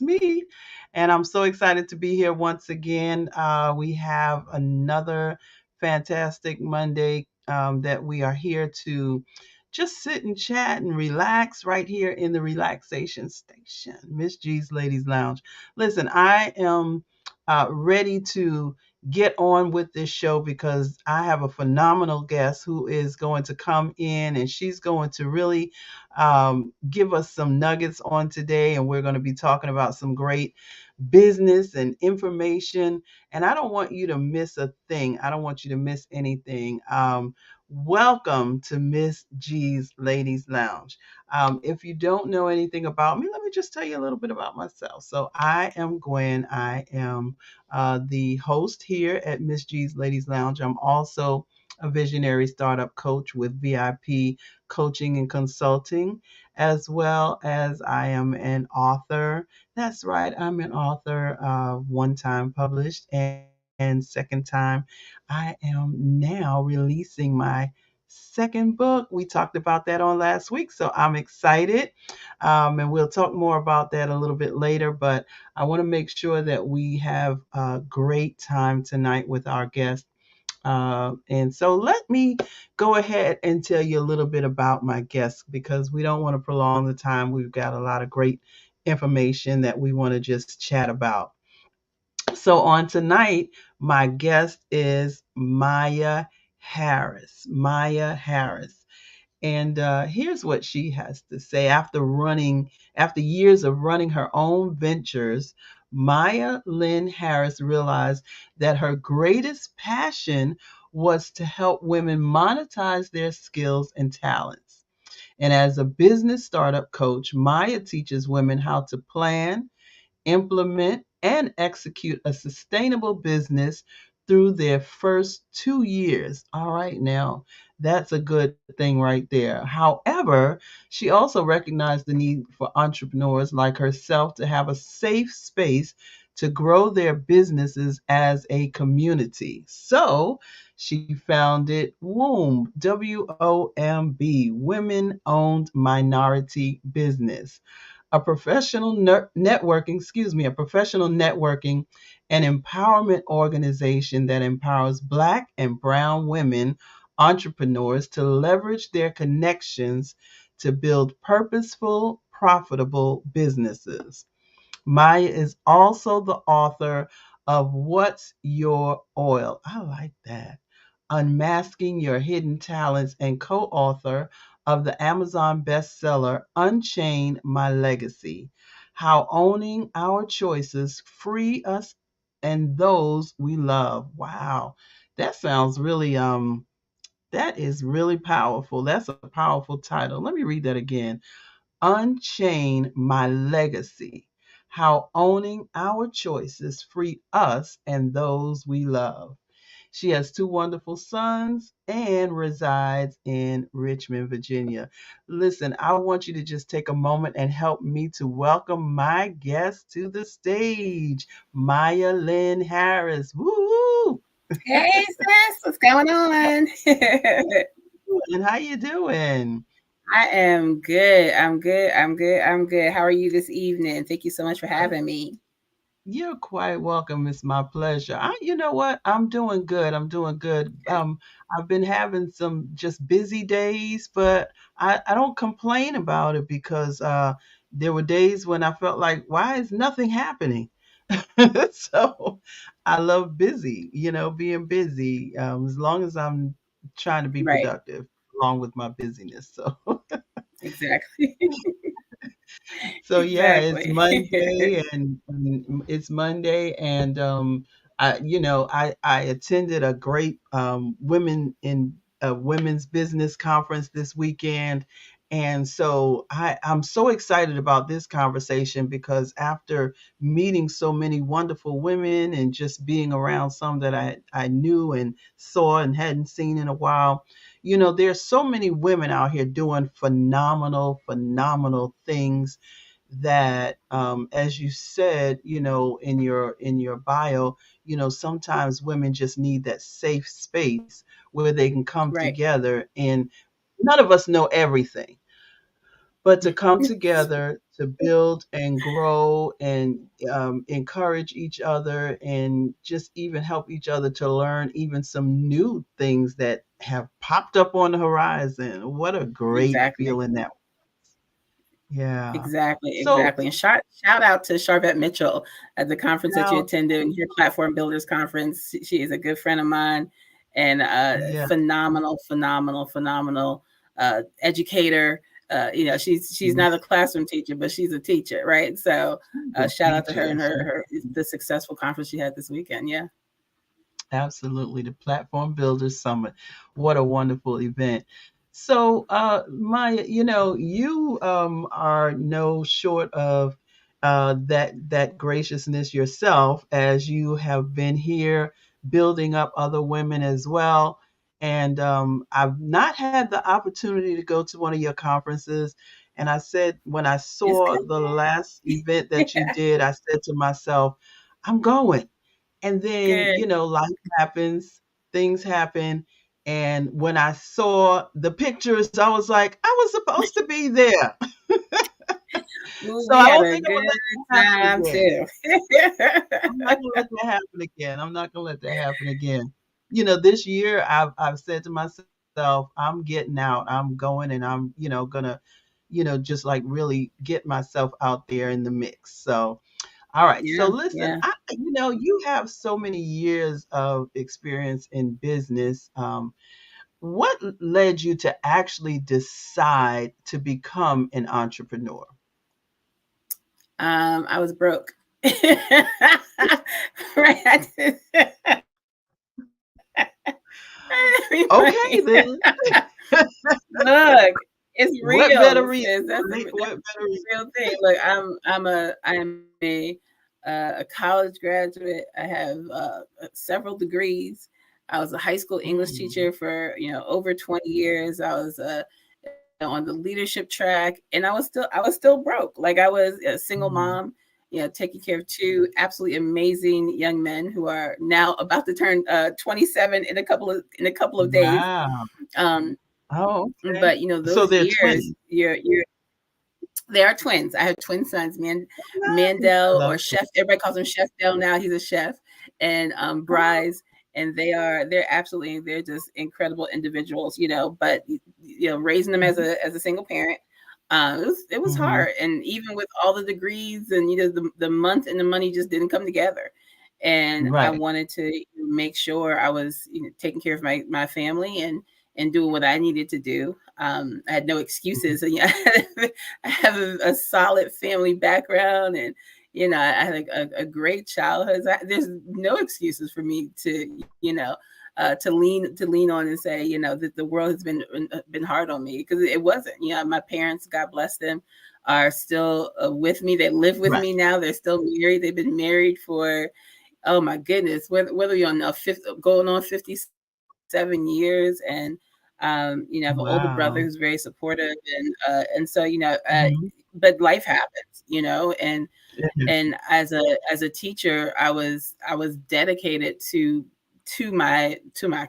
me. And I'm so excited to be here once again. We have another fantastic Monday that we are here to just sit and chat and relax right here in the relaxation station, Miss G's Ladies Lounge. Listen, I am ready to get on with this show because I have a phenomenal guest who is going to come in and she's going to really give us some nuggets on today. And we're going to be talking about some great business and information. And I don't want you to miss a thing. I don't want you to miss anything. Welcome to Miss G's Ladies Lounge. If you don't know anything about me, let me just tell you a little bit about myself. So I am Gwen. I am the host here at Miss G's Ladies Lounge. I'm also a visionary startup coach with VIP coaching and consulting, as well as I am an author. That's right, I'm an author, one time published, and second time, I am now releasing my second book. We talked about that on last week, so I'm excited. And we'll talk more about that a little bit later. But I want to make sure that we have a great time tonight with our guest. And so let me go ahead and tell you a little bit about my guest because we don't want to prolong the time. We've got a lot of great information that we want to just chat about. So, on tonight, my guest is Maya Harris. Maya Harris. And here's what she has to say after years of running her own ventures. Maya Lynn Harris realized that her greatest passion was to help women monetize their skills and talents. And as a business startup coach, Maya teaches women how to plan, implement, and execute a sustainable business through their first 2 years. All right, now that's a good thing right there. However, she also recognized the need for entrepreneurs like herself to have a safe space to grow their businesses as a community. So she founded WOMB, WOMB, Women Owned Minority Business, a a professional networking and empowerment organization that empowers Black and Brown women entrepreneurs to leverage their connections to build purposeful, profitable businesses. Maya is also the author of What's Your Oil? I like that. Unmasking Your Hidden Talents, and co author of the Amazon bestseller Unchain My Legacy: How Owning Our Choices Free Us and Those We Love. Wow. That sounds really that is really powerful. That's a powerful title. Let me read that again. Unchain My Legacy: How Owning Our Choices Free Us and Those We Love. She has two wonderful sons and resides in Richmond, Virginia. Listen, I want you to just take a moment and help me to welcome my guest to the stage, Maya Lynn Harris. Woo! Hey sis, what's going on? And how you doing? I am good. I'm good. I'm good. I'm good. How are you this evening? Thank you so much for having me. You're quite welcome. It's my pleasure. You know what? I'm doing good. I'm doing good. I've been having some just busy days, but I don't complain about it because there were days when I felt like, why is nothing happening? So I love busy, being busy, as long as I'm trying to be Right. productive along with my busyness. So Exactly. So yeah, it's Exactly. Monday and it's Monday and I attended a great women's business conference this weekend. And so I'm so excited about this conversation because after meeting so many wonderful women and just being around some that I knew and saw and hadn't seen in a while, there's so many women out here doing phenomenal, phenomenal things that as you said, in your bio, sometimes women just need that safe space where they can come Right. together, and none of us know everything, but to come together to build and grow and encourage each other and just even help each other to learn even some new things that have popped up on the horizon. What a great Exactly. feeling that. Yeah. Exactly, So exactly. And shout out to Charvette Mitchell at the conference that you now, attended, your Platform Builders Conference. She is a good friend of mine and yeah, phenomenal, phenomenal, phenomenal educator. She's not a classroom teacher, but she's a teacher, right? So she's a shout out to her teacher. and her the successful conference she had this weekend. Yeah. Absolutely. The Platform Builders Summit. What a wonderful event. So, Maya, you are no short of that graciousness yourself, as you have been here building up other women as well. And I've not had the opportunity to go to one of your conferences. And I said, when I It's saw the last event that you did, I said to myself, I'm going. And then, good. life happens, things happen. And when I saw the pictures, I was like, I was supposed to be there. Ooh, So we I had don't a think I'm good gonna let that happen time again. too. I'm not gonna let that happen again. I'm not gonna let that happen again. This year I've said to myself, I'm getting out. I'm going and I'm, gonna, just like really get myself out there in the mix. So all right. So Yeah, listen, yeah. you have so many years of experience in business. What led you to actually decide to become an entrepreneur? I was broke. Right. Okay, then. Look, it's What real, better reason, sis. right? That's What better a reason? real thing. Look, I'm a college graduate. I have several degrees. I was a high school English Mm, teacher for over 20 years. I was on the leadership track, and I was still broke. Like I was a single mm. mom, taking care of two absolutely amazing young men who are now about to turn 27 in a couple of days. Wow. Um, Oh, okay. but So those they're years, twins. they are twins. I have twin sons, Nice. I Mandel love or twins. Chef. Everybody calls him Chef Dell now. He's a chef, and Oh, Bryce, and they're just incredible individuals, But raising them as mhm, a single parent, it was mhm. hard, and even with all the degrees and the month and the money just didn't come together. And I Right. wanted to make sure I was taking care of my family and doing what I needed to do. I had no Mhm. excuses. And, I have a solid family background, and I had a great childhood. There's no excuses for me to lean on and say that the world has been hard on me, because it wasn't. My parents, God bless them, are still with me. They live with Right. me now. They're still married. They've been married for, oh my goodness, whether you're on a fifth, going on 57 years. And I have an older brother Wow. who's very supportive, and so Mhm. but life happens, and Yeah. as a teacher, I was dedicated to my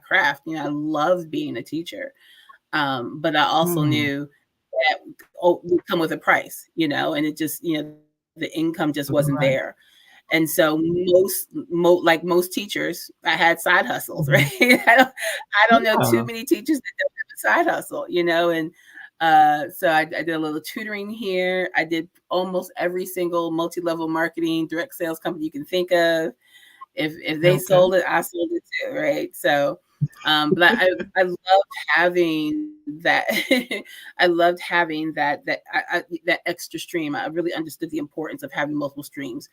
craft. I love being a teacher, but I also Mm. knew that would come with a price, and it just the income just wasn't Right. there. And so like most teachers, I had side hustles, right? Mhm. I don't know too Yeah. many teachers that don't have a side hustle, and so I did a little tutoring here. I did almost every single multi-level marketing direct sales company you can think of. If they Okay. sold it, I sold it too, right? So, but I loved having that. I loved having that extra stream. I really understood the importance of having multiple streams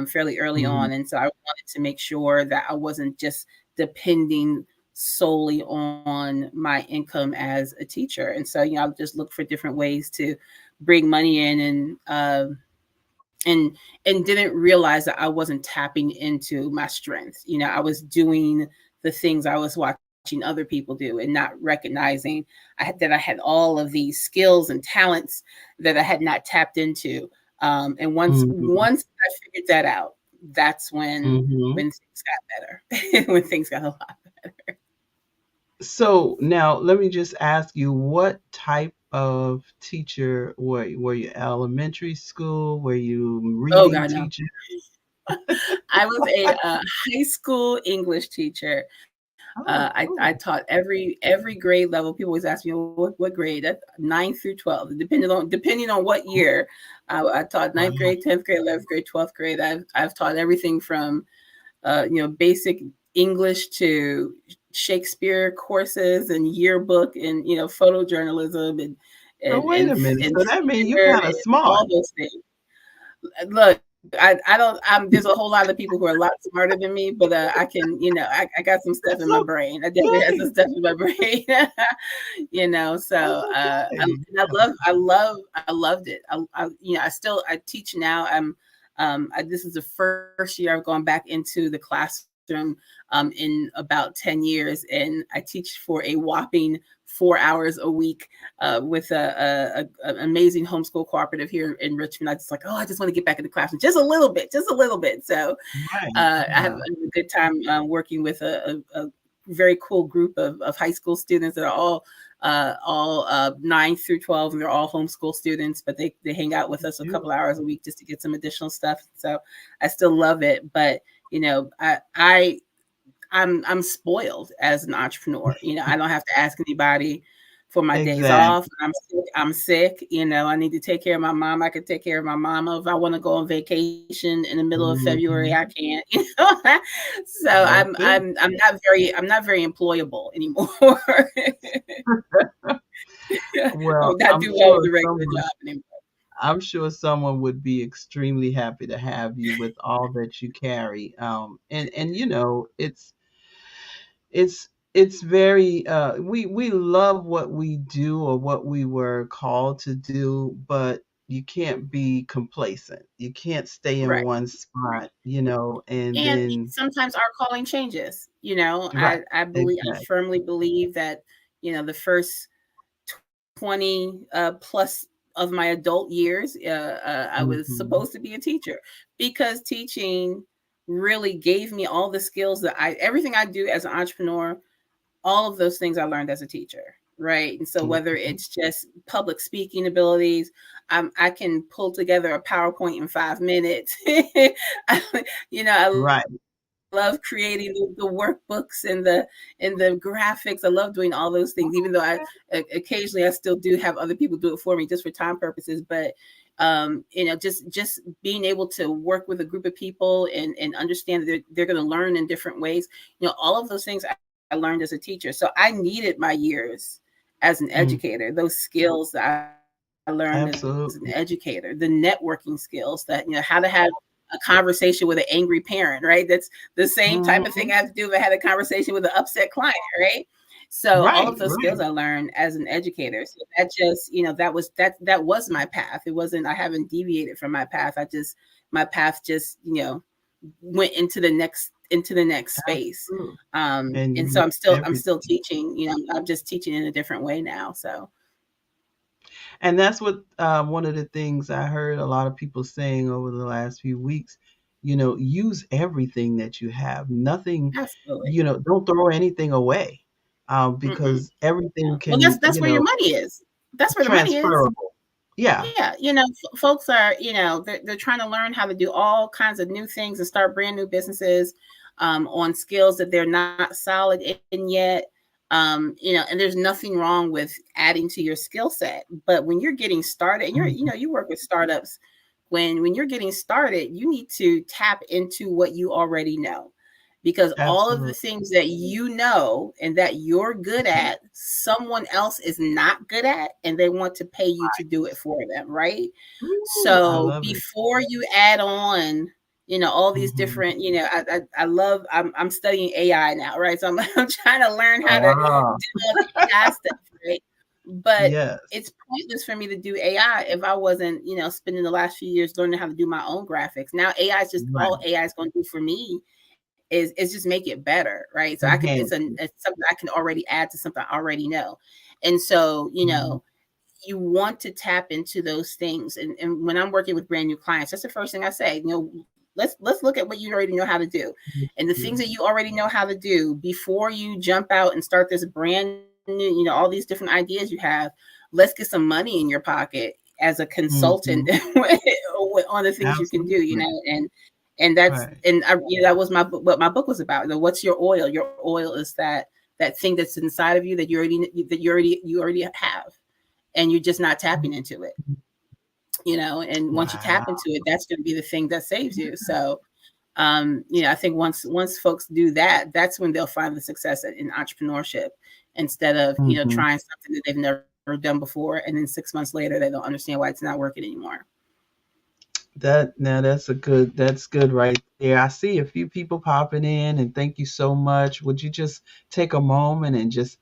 fairly early Mhm. on, and so I wanted to make sure that I wasn't just depending solely on my income as a teacher. And so, I would just look for different ways to bring money in, and didn't realize that I wasn't tapping into my strengths. I was doing the things I was watching other people do and not recognizing that I had all of these skills and talents that I had not tapped into. And once Mhm. once I figured that out, that's when Mhm. when things got better. When things got a lot better. So now let me just ask you, what type of teacher were you elementary school? Were you Oh reading God, no. teacher? I was a high school English teacher. Oh, I cool. taught every grade level. People always ask me what grade. That 9th through 12, depending on what year. I taught Wow. ninth grade, 10th grade, 11th grade, 12th grade. I've taught everything from basic English to Shakespeare courses and yearbook and photojournalism and So and wait and, a minute. and So that means you theater kind of and smart. all those things. Look, I don't. There's a whole lot of people who are a lot smarter than me, but I can, I got some stuff in That's my brain. I definitely have okay. some stuff in my brain. So That's okay. I loved it. I teach now. This is the first year I've gone back into the classroom in about 10 years, and I teach for a whopping 4 hours a week with an amazing homeschool cooperative here in Richmond. I just like, I just want to get back in the classroom just a little bit, just a little bit. So Right. I have Yeah. a good time working with a very cool group of high school students that are all 9 through 12, and they're all homeschool students, but they hang out with us a couple hours a week just to get some additional stuff. So I still love it, but I'm spoiled as an entrepreneur. I don't have to ask anybody for my days off. Exactly. I'm sick. I need to take care of my mom. I can take care of my mama. If I want to go on vacation in the middle of February, Mhm. I can't. So That's it. I'm not very employable anymore. I Well, would not do well with the regular job anymore. I'm sure someone would be extremely happy to have you with all that you carry. And it's very we love what we do or what we were called to do, but you can't be complacent. You can't stay in Right. one spot, and And then sometimes our calling changes. right, I exactly. firmly believe that the first 20 plus of my adult years, I was Mhm. supposed to be a teacher because teaching really gave me all the skills that everything I do as an entrepreneur, all of those things I learned as a teacher. Right. And so whether Mhm. it's just public speaking abilities, I can pull together a PowerPoint in 5 minutes. I Right. love creating the workbooks and the graphics. I love doing all those things, even though occasionally I still do have other people do it for me just for time purposes. But just being able to work with a group of people and understand that they're going to learn in different ways. All of those things I learned as a teacher. So I needed my years as an Mm, educator, those skills that I learned as an absolutely. educator, the networking skills that, how to have a conversation with an angry parent, right? That's the same type of thing Mhm. I have to do if I had a conversation with an upset client, right? So all Right, of those skills right. I learned as an educator. So that just, that was my path. It wasn't, I haven't deviated from my path. My path just, went into the next space. Absolutely. And And you so know I'm still everything. teaching, I'm just teaching in a different way now. So And that's what one of the things I heard a lot of people saying over the last few weeks. Use everything that you have. Nothing, absolutely. don't throw anything away, Mm-mm. because everything Well, can, that's where your money is. That's where the money is. transferable. Yeah. Yeah, folks are, they're trying to learn how to do all kinds of new things and start brand new businesses on skills that they're not solid in yet. And there's nothing wrong with adding to your skill set. But when you're getting started, and Mhm. you work with startups, when you're getting started, you need to tap into what you already know, because all of the Absolutely. things that you know and that you're good at, someone else is not good at, and they want to pay you to do it for them, right? Ooh, I So love it. before you add on, all these Mhm. different, I love, I'm studying AI now, right? So I'm trying to learn how to Ah, do all the AI stuff, right? But yes. it's pointless for me to do AI if I wasn't, spending the last few years learning how to do my own graphics. Now AI is just, all Right. AI is going to do for me is just make it better, right? So Enhance it. it's something I can already add to something I already know. And so, Mhm. you want to tap into those things. And when I'm working with brand new clients, that's the first thing I say, let's look at what you already know how to do. And the things Mhm. that you already know how to do before you jump out and start this brand new, all these different ideas you have. let's get some money in your pocket as a consultant Mhm. on the things you can do, Absolutely. and that's Right. and I, you know, that was my what my book was about. You know, what's your oil? Your oil is that thing that's inside of you that you already have, and you're just not tapping into it. You know, and once you tap Wow. into it, that's going to be the thing that saves you. So you know, I think once folks do that, that's when they'll find the success in entrepreneurship, instead of, you know, Mhm. trying something that they've never done before, and then 6 months later they don't understand why it's not working anymore. That now that's good right there. I see a few people popping in, and thank you so much. Would you just take a moment and just,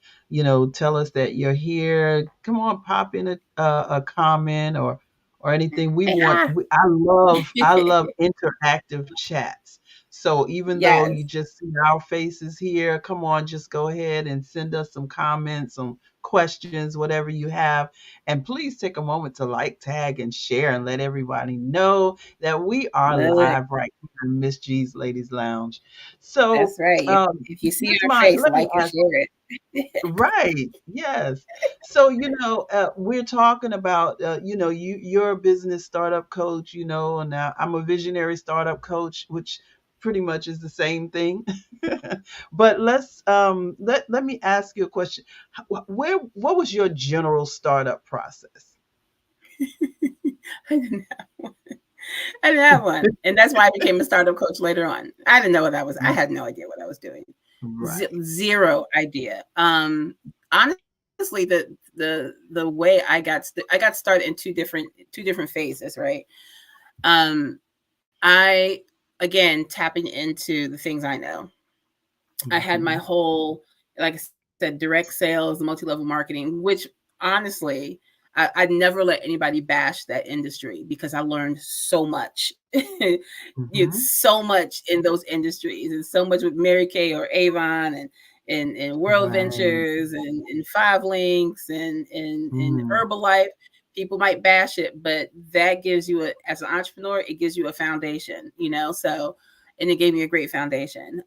tell us that you're here? Come on, pop in a comment or anything. Hey, hi. I love interactive chats. So even though Yes, you just see our faces here, come on, just go ahead and send us some comments, some questions, whatever you have. And please take a moment to like, tag, and share and let everybody know that we are love it. live right here in Miss G's Ladies Lounge. So, That's right. If you see Miss our Monica, face, let me like and ask. share it. Right. Yes. So, we're talking about, you're a business startup coach, and I'm a visionary startup coach, which pretty much is the same thing. But let me ask you a question. What was your general startup process? I didn't have I didn't have one, and that's why I became a startup coach later on. I didn't know what I was. I had no idea what I was doing. Right. Zero idea. Honestly, the way I got started in two different phases, right? Um, I again tapping into the things I know. I had my Mhm. whole, like I said, direct sales, multi-level marketing, which honestly, I'd never let anybody bash that industry because I learned so much. Mhm. It's so much in those industries, and so much with Mary Kay or Avon, and World Right. Ventures, and Five Links, and Mm. Herbalife. People might bash it, but that gives you as an entrepreneur, it gives you a foundation, you know. So, and it gave me a great foundation.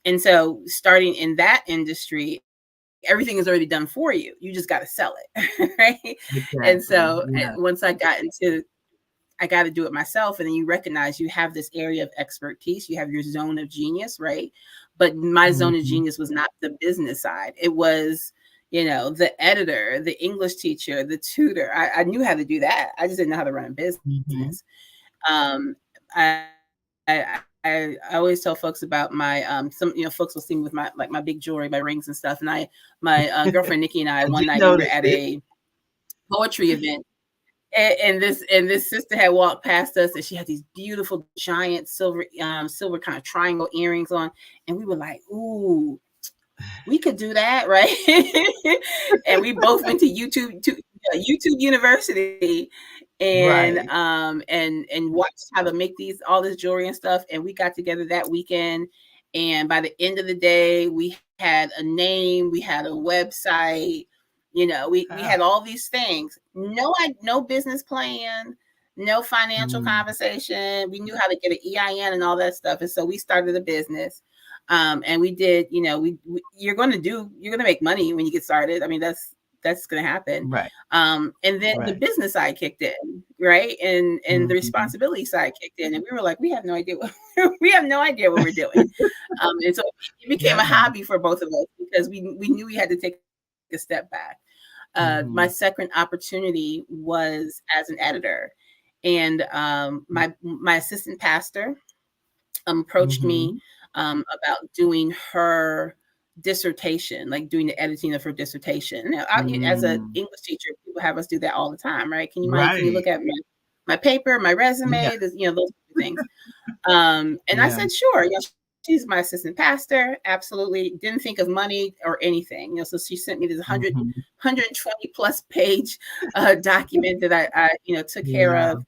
And so, starting in that industry, everything is already done for you. You just got to sell it, right? And so, Exactly. Yeah. once I got into, I got to do it myself, and then you recognize you have this area of expertise. You have your zone of genius, right? But my zone of Mhm. genius was not the business side. It was, you know, the editor, the English teacher, the tutor. I knew how to do that. I just didn't know how to run a business. Mhm. Um, I always tell folks about my some, folks will see me with my big jewelry, my rings and stuff. And my girlfriend Nikki and I, I one did night we were notice at it. a poetry event, and this sister had walked past us, and she had these beautiful giant silver kind of triangle earrings on, and we were like, ooh, we could do that, right? And we both went to YouTube University, Right. and watched how to make these all this jewelry and stuff. And we got together that weekend, and by the end of the day, we had a name, we had a website, we had Ah. all these things. No business plan, no financial Mm. conversation. We knew how to get an EIN and all that stuff, and so we started a business. And we did, you're going to make money when you get started. I mean, that's going to happen. Right. And then the Right. business side kicked in, right? And the Mhm. responsibility side kicked in, and we were like, we have no idea we have no idea what we're doing. And so it became Yeah. a hobby for both of us because we knew we had to take a step back. My second Mhm. opportunity was as an editor, and my assistant pastor approached me Mhm. about doing her dissertation, like doing the editing of her dissertation. Now, as an Mm. English teacher, people have us do that all the time, right? Can you Right. look at my paper, my Yeah. resume, those things. And I Yeah. said, sure. She's my assistant pastor. Absolutely. Didn't think of money or anything. So she sent me this Mhm. 120 plus page document that I took care Yeah. of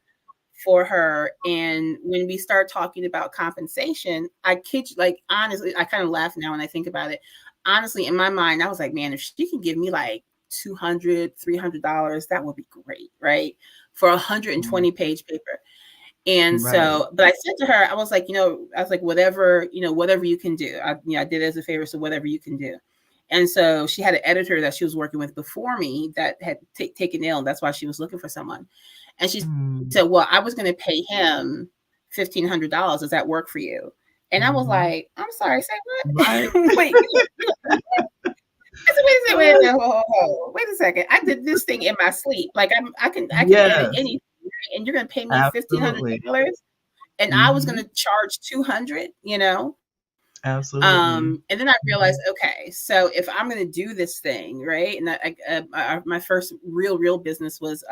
for her. And when we start talking about compensation, I kid you, like, honestly, I kind of laugh now when I think about it. Honestly, in my mind, I was like, man, if she can give me like $200, $300, that would be great, right? For a Mm. 120 page paper. And Right. so, but I said to her, I was like, whatever, whatever you can do. I did it as a favor. So whatever you can do. And so she had an editor that she was working with before me that had taken ill. That's why she was looking for someone. And she said, well, I was going to pay him $1,500. Does that work for you? And I was like, I'm sorry, say what? Right. Wait, I said, wait a second. I did this thing in my sleep. Like I can edit anything, and you're gonna pay me $1,500, and I was gonna charge $200. Absolutely. And then I realized, okay, so if I'm gonna do this thing, right, and my first real business was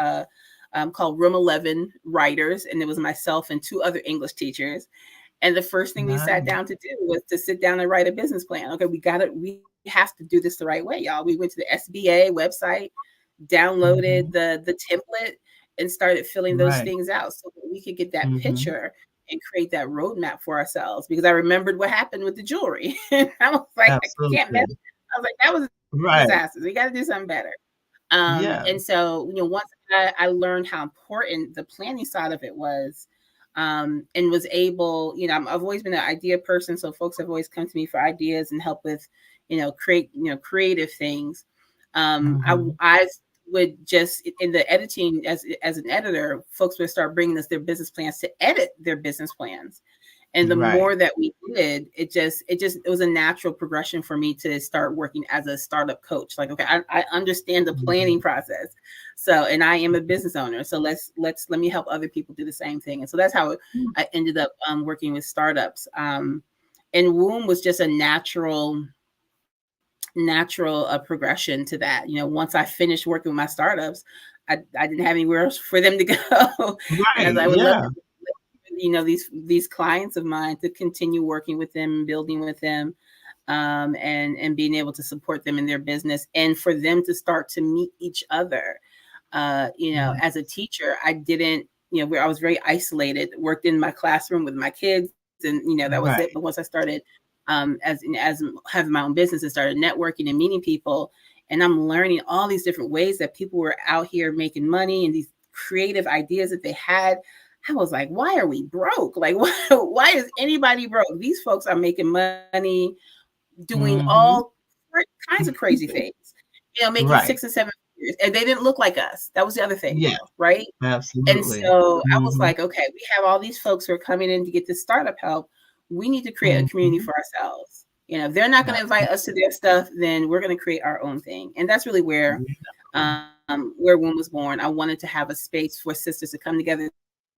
called Room 11 Writers, and it was myself and 2 other English teachers. And the first thing we sat down to do was to sit down and write a business plan. Okay, we have to do this the right way, y'all. We went to the SBA website, downloaded the template, and started filling those things out so that we could get that picture and create that roadmap for ourselves. Because I remembered what happened with the jewelry. I was like, Absolutely. I can't mess. I was like, that was a disaster. We got to do something better. And so, once I learned how important the planning side of it was, and was able, I've always been an idea person. So folks have always come to me for ideas and help with, creative things. I would just, in the editing, as an editor, folks would start bringing us their business plans to edit their business plans. And the more that we did, it was a natural progression for me to start working as a startup coach. Like, okay, I understand the planning process. So, and I am a business owner. So let me help other people do the same thing. And so that's how I ended up working with startups. And Womb was just a natural progression to that. Once I finished working with my startups, I didn't have anywhere else for them to go. As I would love these clients of mine to continue working with them, building with them, and being able to support them in their business, and for them to start to meet each other. As a teacher, I didn't, where I was very isolated, worked in my classroom with my kids, and that was it. But once I started as having my own business and started networking and meeting people, and I'm learning all these different ways that people were out here making money and these creative ideas that they had. I was like, why are we broke? Like, why is anybody broke? These folks are making money, doing all kinds of crazy things, making 6 and 7 figures, and they didn't look like us. That was the other thing, right? Absolutely. And so I was like, okay, we have all these folks who are coming in to get this startup help. We need to create a community for ourselves. If they're not going to invite us to their stuff, then we're going to create our own thing. And that's really where Womb was born. I wanted to have a space for sisters to come together,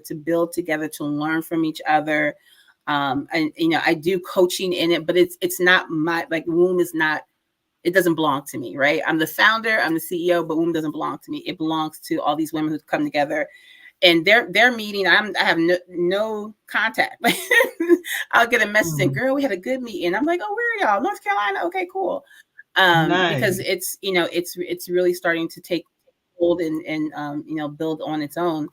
to build together, to learn from each other. And I do coaching in it, but it's not my, like, Womb is not, it doesn't belong to me, right? I'm the founder, I'm the CEO, but Womb doesn't belong to me. It belongs to all these women who come together, and their meeting, I have no contact. I'll get a message saying, girl, we had a good meeting. I'm like, oh, where are y'all? North Carolina? Okay, cool. Because it's, it's really starting to take hold and build on its own.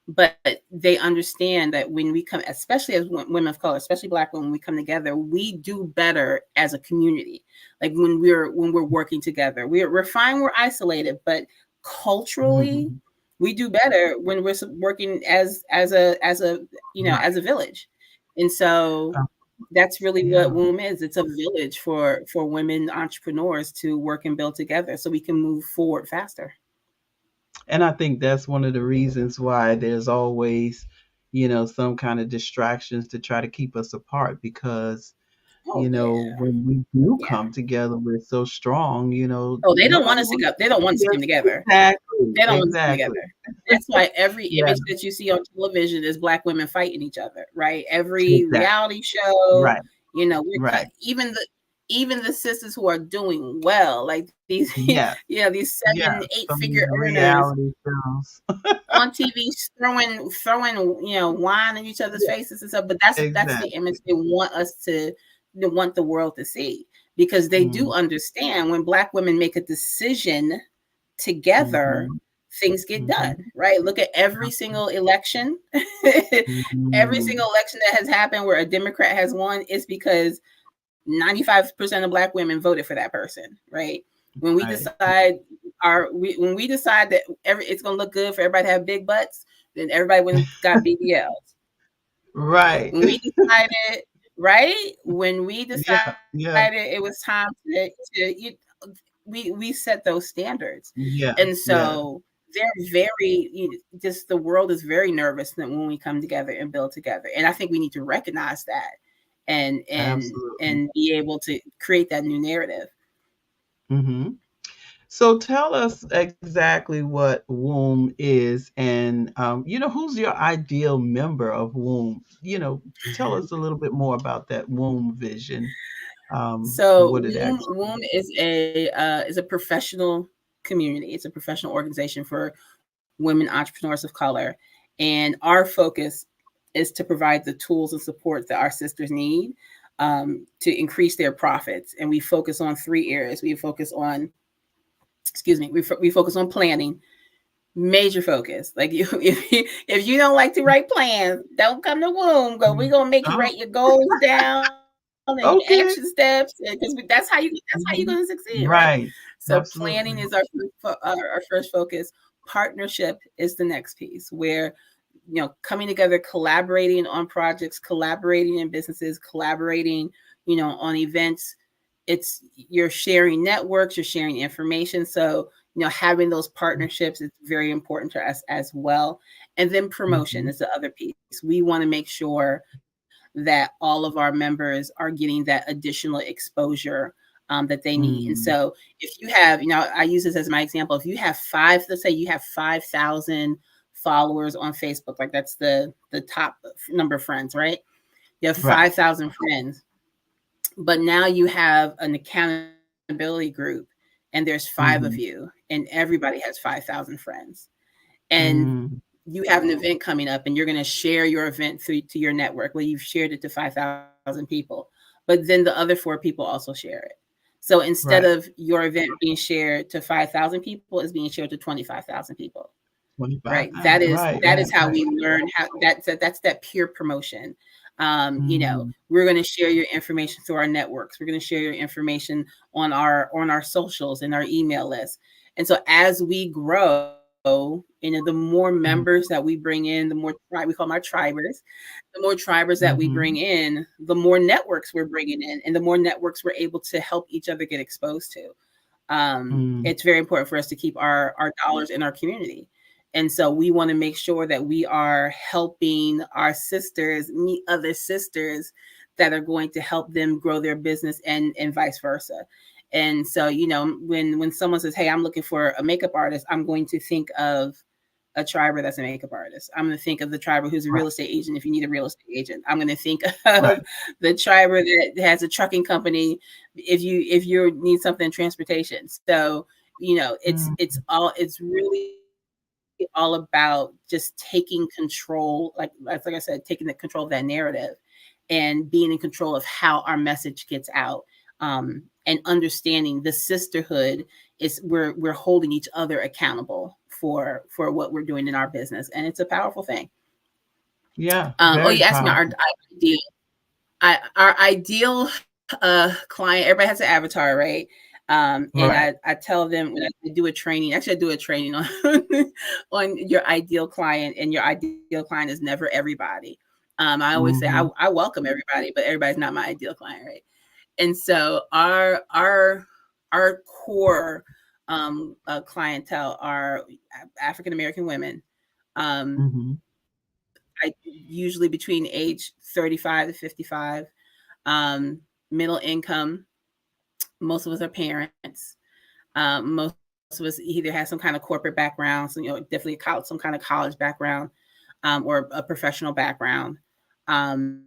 But they understand that when we come, especially as women of color, especially Black women, when we come together, we do better as a community. Like when we're working together, we're fine, we're isolated, but culturally, we do better when we're working as a as a village. And so that's really what Womb is. It's a village for women entrepreneurs to work and build together so we can move forward faster. And I think that's one of the reasons why there's always, some kind of distractions to try to keep us apart, because when we do come together, we're so strong, Oh, they don't want us to go. They don't want us to come together. Exactly. They don't want us to come together. That's why every image that you see on television is Black women fighting each other, right? Every reality show, even the sisters who are doing well, like these, these 7-8 figure earners on TV throwing, wine in each other's faces and stuff. But that's the image they want us to want the world to see, because they do understand when Black women make a decision together, things get done, right? Look at every single election. Every single election that has happened where a Democrat has won is because 95% of Black women voted for that person, right? When we decide when we decide that it's going to look good for everybody to have big butts, then everybody went got BBLs. Right. When we decided right? When we decided Yeah, yeah, it was time we set those standards. yeah, And yeah, so they're very just the world is very nervous that when we come together and build together. And I think we need to recognize that absolutely. and be able to create that new narrative. Hmm. So tell us exactly what Womb is, and who's your ideal member of Womb? Tell us a little bit more about that Womb vision, and So what it Womb actually. is a professional community. It's a professional organization for women entrepreneurs of color, and our focus is to provide the tools and support that our sisters need to increase their profits. And we focus on three areas. We focus on, excuse me, we focus on planning. Major focus. Like you, if you don't like to write plans, don't come to Womb. Go. We're gonna make you Oh, write your goals down and your action okay. steps, because that's how you're gonna Mhm. succeed, right? Right. So planning Absolutely. is our first focus. Partnership is the next piece, where coming together, collaborating on projects, collaborating in businesses, collaborating on events. It's you're sharing networks, you're sharing information. So having those partnerships is very important to us as well. And then promotion Mhm. is the other piece. We want to make sure that all of our members are getting that additional exposure that they need. And Mm. so if you have, I use this as my example. If you have let's say you have 5,000 followers on Facebook, like that's the top number of friends, right? You have Right. 5,000 friends, but now you have an accountability group, and there's five of you, Mhm. and everybody has 5,000 friends. And Mm. you have an event coming up, and you're going to share your event to your network. Well, you've shared it to 5,000 people, but then the other four people also share it. So instead Right. of your event being shared to 5,000 people, it's being shared to 25,000 people. Right. 25,000. Right, That right, is how right. we learn how that's that peer promotion. Mm. We're going to share your information through our networks. We're going to share your information on our socials and our email list. And so as we grow, the more members that Mhm. we bring in, the more we call them our tribers, the more tribers that we bring Mhm. in, the more networks we're bringing in, and the more networks we're able to help each other get exposed to. Mm. It's very important for us to keep our dollars in our community. And so we want to make sure that we are helping our sisters meet other sisters that are going to help them grow their business and vice versa. And so, when someone says, "Hey, I'm looking for a makeup artist," I'm going to think of a triber that's a makeup artist. I'm going to think of the triber who's a Right, real estate agent if you need a real estate agent. I'm going to think right. of the triber that has a trucking company if you need something in transportation. So, Mm. it's really all about just taking control, like I said, taking the control of that narrative and being in control of how our message gets out. And understanding the sisterhood is we're holding each other accountable for what we're doing in our business, and it's a powerful thing. Yeah, Oh, very you asked me our powerful. ideal, our ideal client. Everybody has an avatar, right? And Right. I tell them when I do a training. Actually, I do a training on on your ideal client, and your ideal client is never everybody. I always say Mhm. I welcome everybody, but everybody's not my ideal client, right? And so our core clientele are African American women, um, Mhm. usually between age 35 to 55, um, middle income. Most of us are parents. Most of us either have some kind of corporate background, so definitely some kind of college background, or a professional background, and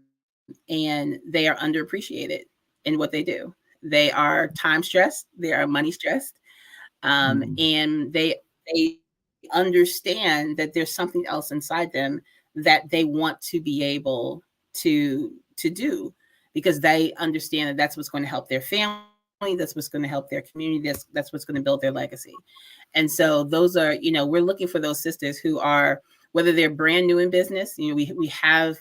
they are underappreciated in what they do. They are time stressed. They are money stressed, Mm. and they understand that there's something else inside them that they want to be able to do, because they understand that that's what's going to help their family, that's what's going to help their community, that's what's going to build their legacy. And so those are, we're looking for those sisters who are, whether they're brand new in business. We have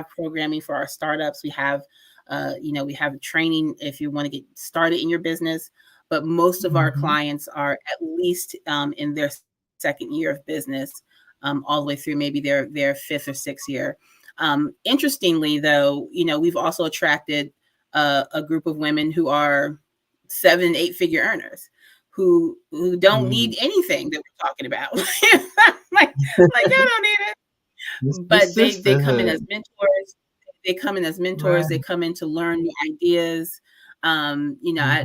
programming for our startups. We have training if you want to get started in your business. But most of our Mhm. clients are at least in their second year of business, all the way through maybe their fifth or sixth year. Interestingly, though, we've also attracted a group of women who are 7, 8 figure earners who don't Mm. need anything that we're talking about. like I don't need it, It's the but they come in as sisterhood. mentors. They come in as mentors. They Right. come in to learn new ideas. Mhm. I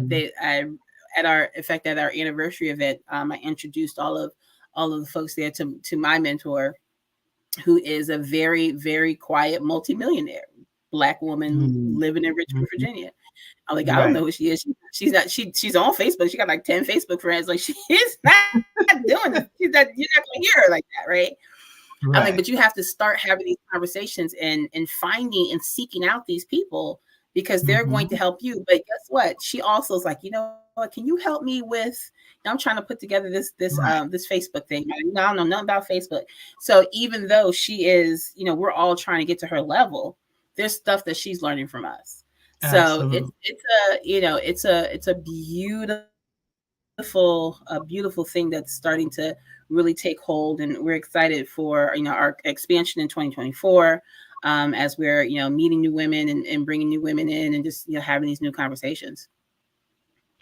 at our in fact at our anniversary event, I introduced all of the folks there to my mentor, who is a very, very quiet multimillionaire Black woman Mm. living in Richmond, Mhm. Virginia. I'm like, I don't know Right. who she is. She's not. She's on Facebook. She got like 10 Facebook friends. Like she is not doing this. She's not. You're not gonna hear her like that, right? I'm like, Right. but you have to start having these conversations and finding and seeking out these people because they're going to Mhm. help you. But guess what? She also is like, what? Can you help me with? I'm trying to put together Right. this Facebook thing. I don't know nothing about Facebook. So even though she is, we're all trying to get to her level, there's stuff that she's learning from us. So Absolutely. it's a beautiful thing that's starting to really take hold, and we're excited for our expansion in 2024, as we're meeting new women and bringing new women in and just having these new conversations.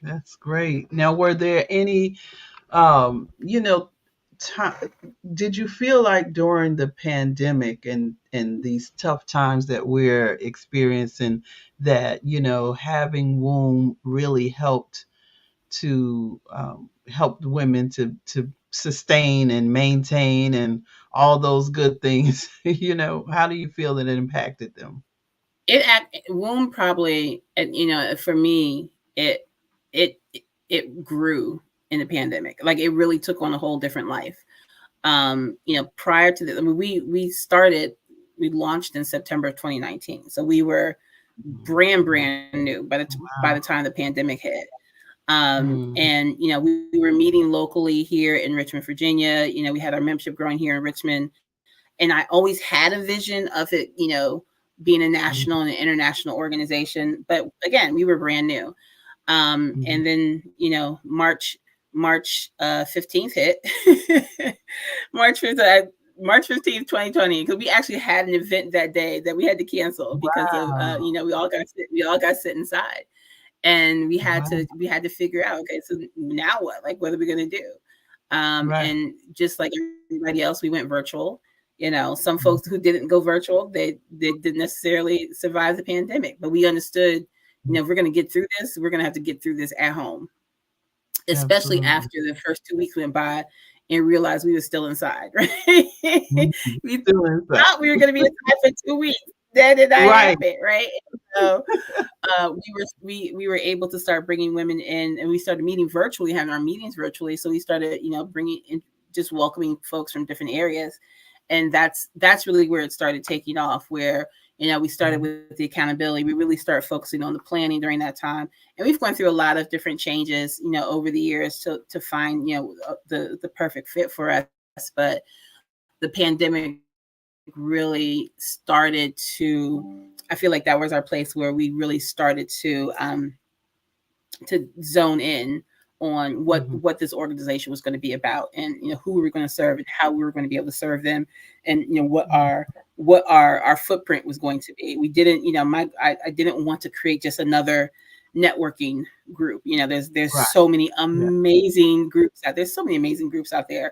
That's great. Now, were there any, um, you know, time, did you feel like during the pandemic and these tough times that we're experiencing that, having womb really helped to help women to sustain and maintain and all those good things? How do you feel that it impacted them? Womb probably, and for me, it it grew in the pandemic. Like it really took on a whole different life. Prior to this, I mean, we launched in September of 2019, so we were brand new by the Wow. time the pandemic hit. Mm, And we were meeting locally here in Richmond, Virginia. We had our membership growing here in Richmond, and I always had a vision of it, being a mm, national and an international organization. But again, we were brand new. mm. And then March 15th hit. March 5th, March 15th, 2020, because we actually had an event that day that we had to cancel because of Wow. we all got sit inside, and Wow. we had to figure out, okay, so now what? Like, what are we gonna do? Right. And just like everybody else, we went virtual. Some Mhm. folks who didn't go virtual, they didn't necessarily survive the pandemic, but we understood, if we're gonna get through this, we're gonna have to get through this at home, especially Absolutely. after the first 2 weeks went by and realized we were still inside, right? Mhm. We Still inside. thought we were gonna be inside for 2 weeks. That did not Right. happen, right? So we were able to start bringing women in, and we started meeting virtually, having our meetings virtually. So we started, bringing in, just welcoming folks from different areas, and that's really where it started taking off. Where we started Mhm. with the accountability. We really started focusing on the planning during that time, and we've gone through a lot of different changes, over the years to find the perfect fit for us. But the pandemic really started to, I feel like that was our place where we really started to zone in on Mhm. what this organization was going to be about, and who we were going to serve and how we were going to be able to serve them, and Mhm. what our footprint was going to be. We didn't, I didn't want to create just another networking group. There's Right. so many Yeah. amazing groups out there's so many amazing groups out there,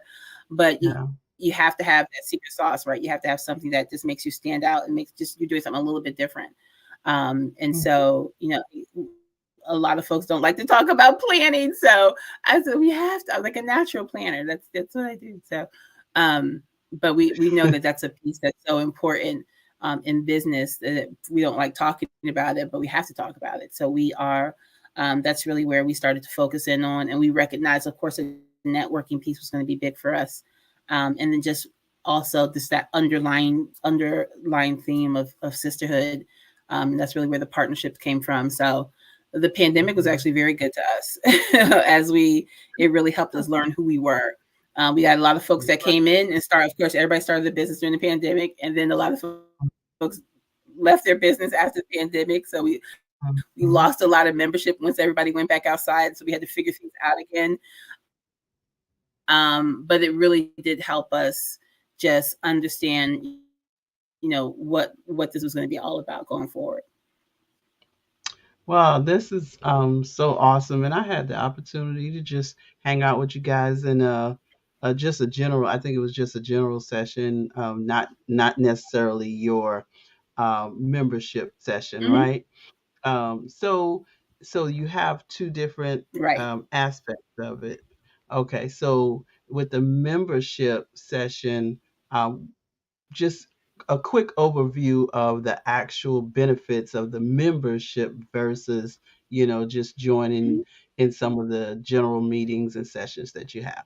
but Yeah. you have to have that secret sauce, right? You have to have something that just makes you stand out and makes just you're doing something a little bit different. And Mhm. so, a lot of folks don't like to talk about planning. So I said, we have to, I'm like a natural planner. That's what I do. So, um, but we know that that's a piece that's so important, in business, that we don't like talking about it, but we have to talk about it. So we are, that's really where we started to focus in on, and we recognize, of course, the networking piece was going to be big for us. And then just also just that underlying theme of sisterhood. That's really where the partnerships came from. So the pandemic was Mhm. actually very good to us as it really helped us learn who we were. We had a lot of folks that came in and started, of course, everybody started the business during the pandemic, and then a lot of folks left their business after the pandemic. So we Mhm. lost a lot of membership once everybody went back outside. So we had to figure things out again. But it really did help us just understand, what this was going to be all about going forward. Wow, this is so awesome, and I had the opportunity to just hang out with you guys in just a general. I think it was just a general session, not necessarily your membership session, Hmm. right? So you have two different Right. aspects of it. Okay, so with the membership session, um, just a quick overview of the actual benefits of the membership versus, just joining Mhm. in some of the general meetings and sessions that you have.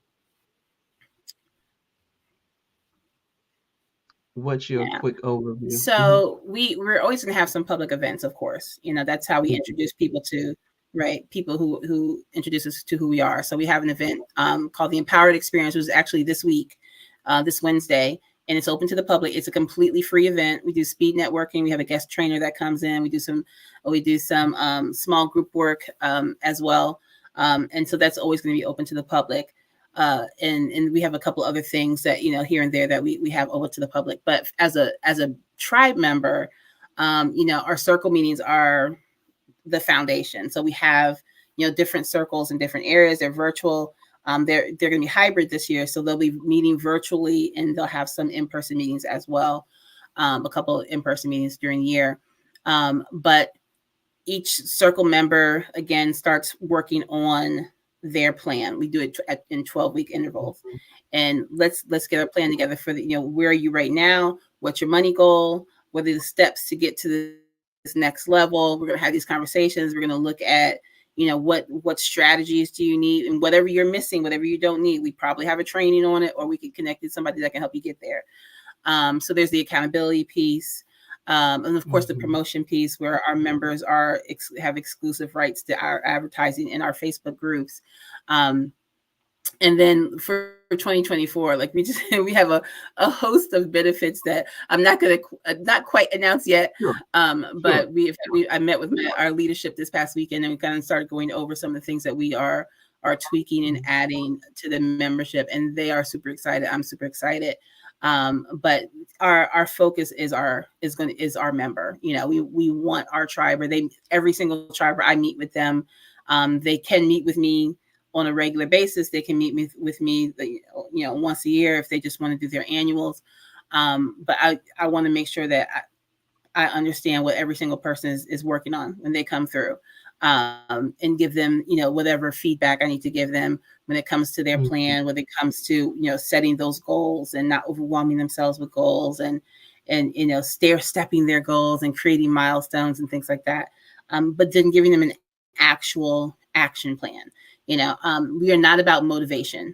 What's your Yeah. quick overview? Mhm. So we're always going to have some public events, of course. That's how we Mhm. introduce people to, right, people who introduce us to who we are. So we have an event called the Empowered Experience, which is actually this week, this Wednesday, and it's open to the public. It's a completely free event. We do speed networking. We have a guest trainer that comes in. We do some small group work as well, and so that's always going to be open to the public. And we have a couple other things that here and there that we have over to the public. But as a tribe member, our circle meetings are the foundation. So we have different circles in different areas. They're virtual. They're going to be hybrid this year, so they'll be meeting virtually, and they'll have some in-person meetings as well. A couple of in-person meetings during the year, but each circle member again starts working on their plan. We do it in 12-week intervals, and let's get our plan together for where are you right now? What's your money goal? What are the steps to get to this next level? We're going to have these conversations. We're going to look at what strategies do you need, and whatever you're missing, whatever you don't need, we probably have a training on it, or we can connect with somebody that can help you get there. So there's the accountability piece. And of course, the Mhm. promotion piece, where our members have exclusive rights to our advertising in our Facebook groups. Um, and then for 2024, like we have a host of benefits that I'm not going to not quite announce yet. Sure, sure. But I met with our leadership this past weekend, and we kind of started going over some of the things that we are tweaking and Mhm. adding to the membership, and they are super excited. I'm super excited. But our focus is our member. We want our tribe, or every single tribe I meet with them. They can meet with me on a regular basis. They can meet with me, once a year if they just want to do their annuals. But I want to make sure that I understand what every single person is working on when they come through, and give them, whatever feedback I need to give them when it comes to their Mhm. plan, when it comes to, setting those goals and not overwhelming themselves with goals, and stair stepping their goals and creating milestones and things like that. But then giving them an actual action plan. We are not about motivation.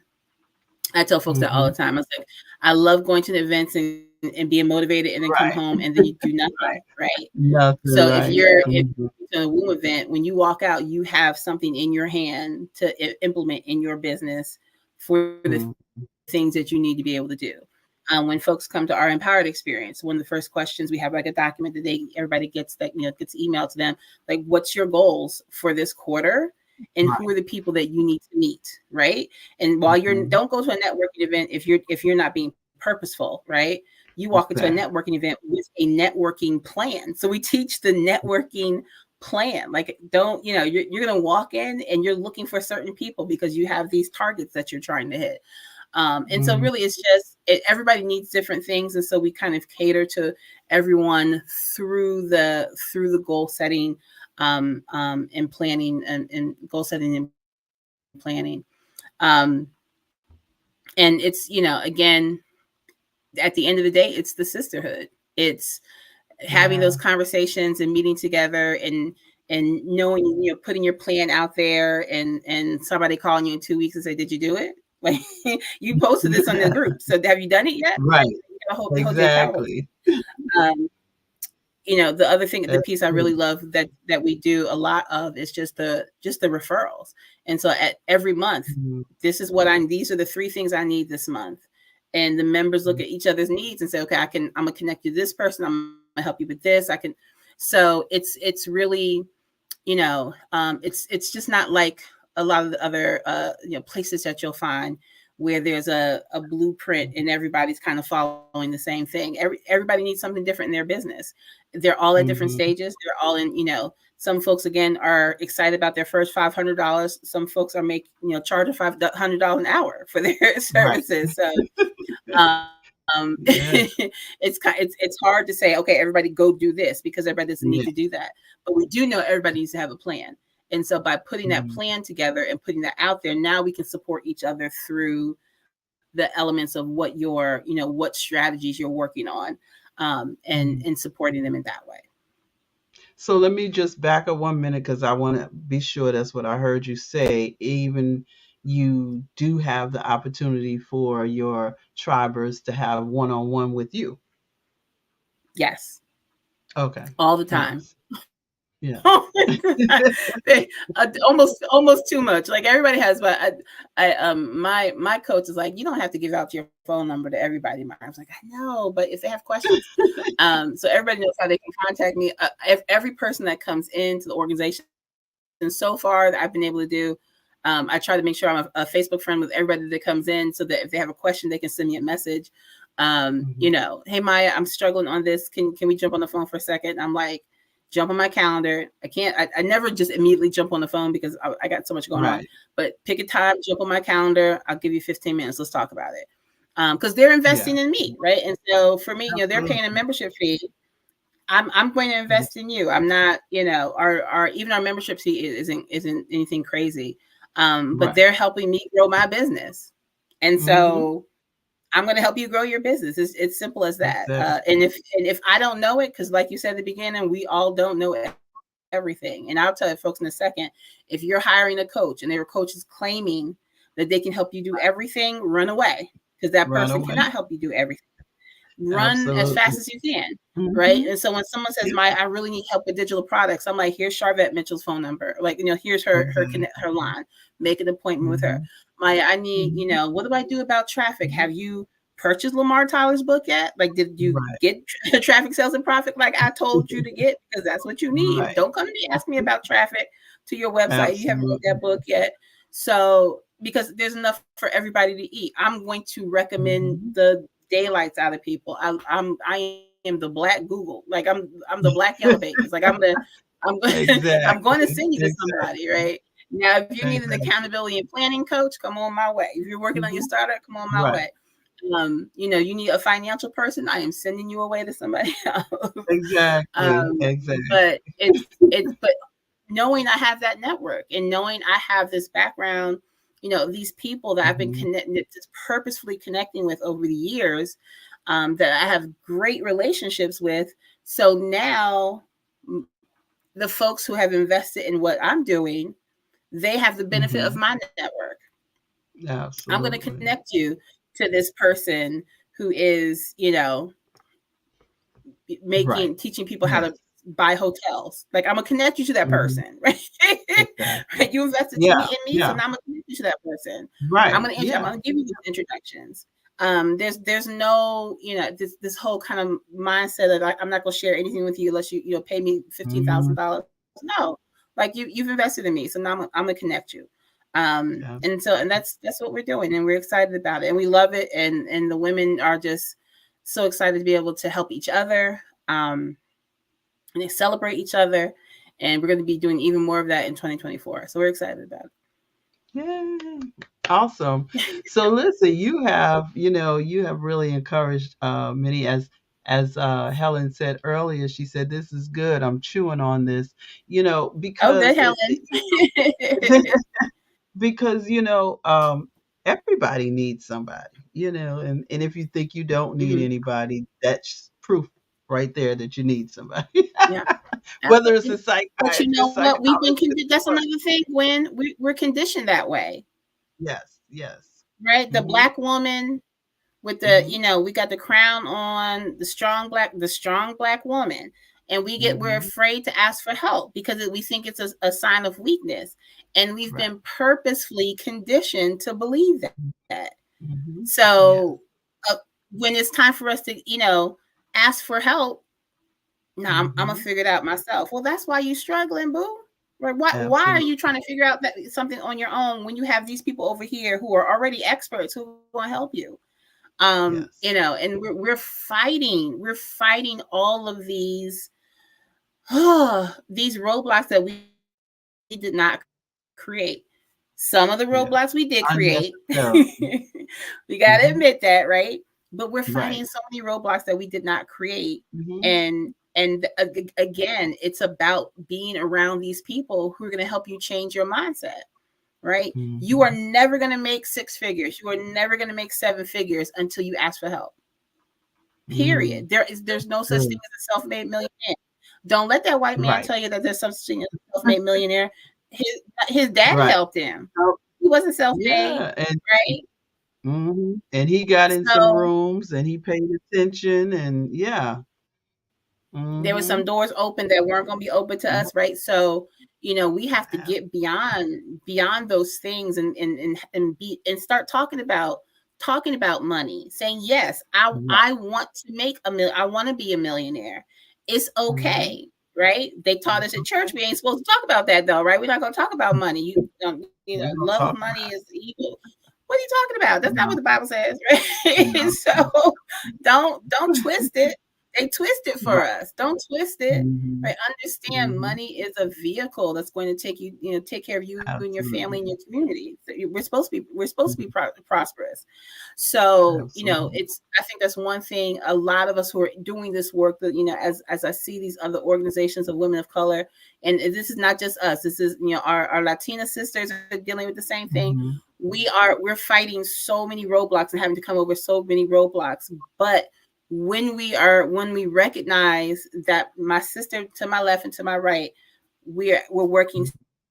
I tell folks that all the Mhm. time. I was like, I love going to the events and being motivated, and then come Right. home and then you do nothing, right? Nothing, So if right. you're Mhm. to a Womb event, when you walk out, you have something in your hand to implement in your business for the Mhm. things that you need to be able to do. When folks come to our Empowered Experience, one of the first questions we have, like a document that everybody gets, that gets emailed to them, like, what's your goals for this quarter, and who Right. are the people that you need to meet, right? And while you're Mhm. don't go to a networking event if you're not being purposeful, right? You walk into a Exactly. networking event with a networking plan. So we teach the networking plan. Like, don't you're going to walk in and you're looking for certain people because you have these targets that you're trying to hit. And so Mhm. really it's just everybody needs different things, and so we kind of cater to everyone through the goal setting, and planning, and goal setting and planning. um, and it's again, at the end of the day, it's the sisterhood. It's having those Yeah. conversations and meeting together, and knowing, putting your plan out there, and somebody calling you in 2 weeks and say, did you do it? Like, you posted this on the group, so have you done it yet? Right. Hold you accountable. Exactly. um, the other thing, the That's piece I true. really love that we do a lot of is just the referrals. And so at every month, Mhm. these are the three things I need this month. And the members look Mhm. at each other's needs and say, okay, I'm gonna connect you to this person. I'm gonna help you with this. I can. So it's really, it's just not like a lot of the other places that you'll find where there's a blueprint and everybody's kind of following the same thing. Everybody needs something different in their business. They're all at different Mm-hmm. stages. They're all in, some folks again are excited about their first $500. Some folks are making, charging $500 an hour for their Right. services. So Yes. it's hard to say, okay, everybody go do this, because everybody doesn't need Yeah. to do that. But we do know everybody needs to have a plan. And so by putting that Mhm. plan together and putting that out there, now we can support each other through the elements of what strategies you're working on, and supporting them in that way. So let me just back up 1 minute because I want to be sure that's what I heard you say. Even you do have the opportunity for your tribers to have one-on-one with you. Yes, Okay. all the time. Yes. Yeah. Almost too much. Like everybody has, but my coach is like, you don't have to give out your phone number to everybody. I was like, I know, but if they have questions, so everybody knows how they can contact me. If every person that comes into the organization, and so far that I've been able to do, I try to make sure I'm a Facebook friend with everybody that comes in, so that if they have a question, they can send me a message. Hey Maya, I'm struggling on this. Can we jump on the phone for a second? I'm like, jump on my calendar. I never just immediately jump on the phone because I got so much going on. But pick a time, jump on my calendar. I'll give you 15 minutes. Let's talk about it. Because they're investing in me, right? And so for me, they're paying a membership fee. I'm going to invest in you. I'm not, our even our membership fee isn't anything crazy. But they're helping me grow my business. And so I'm going to help you grow your business. It's simple as that. And if I don't know it, because like you said at the beginning, we all don't know everything. And I'll tell you folks in a second, if you're hiring a coach and their coach is claiming that they can help you do everything, run away, because that person cannot help you do everything. Run as fast as you can, right? And so when someone says, I really need help with digital products, I'm like, here's Charvette Mitchell's phone number. Like, here's her line. Make an appointment with her. Maya, I need, what do I do about traffic? Have you purchased Lamar Tyler's book yet? Like, did you get Traffic Sales and Profit like I told you to get? Because that's what you need. Don't come to me, ask me about traffic to your website. You haven't read that book yet. So, because there's enough for everybody to eat, I'm going to recommend the daylights out of people. I am the black Google. Like I'm the black Yellow Pages. Like I'm going to send you to somebody, right? Now, if you need an accountability and planning coach, come on my way. If you're working on your startup, come on my way. You need a financial person, I am sending you away to somebody else. Exactly. But but knowing I have that network and knowing I have this background, these people that I've been purposefully connecting with over the years, that I have great relationships with. So now the folks who have invested in what I'm doing, they have the benefit of my network. Absolutely. I'm going to connect you to this person who is, teaching people how to buy hotels. Like I'm gonna connect you to that person, right? Right? You invested in me, so now I'm gonna connect you to that person. Right. I'm gonna give you these introductions. There's no, this whole kind of mindset that I'm not gonna share anything with you unless you pay me $15,000. No, like you've invested in me, so now I'm gonna connect you. And that's what we're doing, and we're excited about it, and we love it, and the women are just so excited to be able to help each other, and they celebrate each other, and we're going to be doing even more of that in 2024. So we're excited about it. Yay. Awesome. So listen, you have really encouraged many, as Helen said earlier. She said, "This is good. I'm chewing on this," because Helen. because everybody needs somebody, and if you think you don't need anybody, that's proof right there that you need somebody. Whether it's a psychiatrist, but you know what, we've been that's another thing, when we're conditioned that way. Yes. Right, the Black woman with the we got the crown on, the strong black woman, and we're afraid to ask for help because we think it's a sign of weakness, and we've been purposefully conditioned to believe that. So when it's time for us to ask for help, no, I'm gonna figure it out myself. Well, that's why you're struggling, boo. Right? Why are Absolutely. you trying to figure out that something on your own when you have these people over here who are already experts who want to help you? Yes. And we're fighting all of these these roadblocks that we did not create. Some of the roadblocks we did Yeah. create. Unnecessarily. We got to admit Hmm. that, right? But we're fighting Right. so many roadblocks that we did not create. Hmm. And again, it's about being around these people who are going to help you change your mindset, right? You are Hmm. never going to make six figures. You are never going to make seven figures until you ask for help. Mm. Period. There's no such thing Good. as a self-made millionaire. Don't let that white man Right. tell you that there's such thing as a self-made millionaire. His dad Right. helped him. So, He wasn't self-made, yeah. And right? and he got in some So rooms and he paid attention and yeah. there were some Hmm. doors open that weren't going to be open to us, right? So we have to get beyond those things and start talking about money, saying yes, Right. I want to make I want to be a millionaire. It's Hmm. okay, right? They taught us at church we ain't supposed to talk about that though, right? We're not going to talk about money. We're gonna Love of talk money is evil. What are you talking about? That's not about what the Bible says, right? no. So don't twist it. They twist it for Right. us. Don't twist it. Hmm. Right? Understand Hmm. money is a vehicle that's going to take care of you and your family and Absolutely. your community. So we're supposed to be prosperous. So, Absolutely. I think that's one thing a lot of us who are doing this work that, as I see these other organizations of women of color, and this is not just us, this is, our Latina sisters are dealing with the same thing. Hmm. We're fighting so many roadblocks and having to come over so many roadblocks. But when we recognize that my sister to my left and to my right, we're working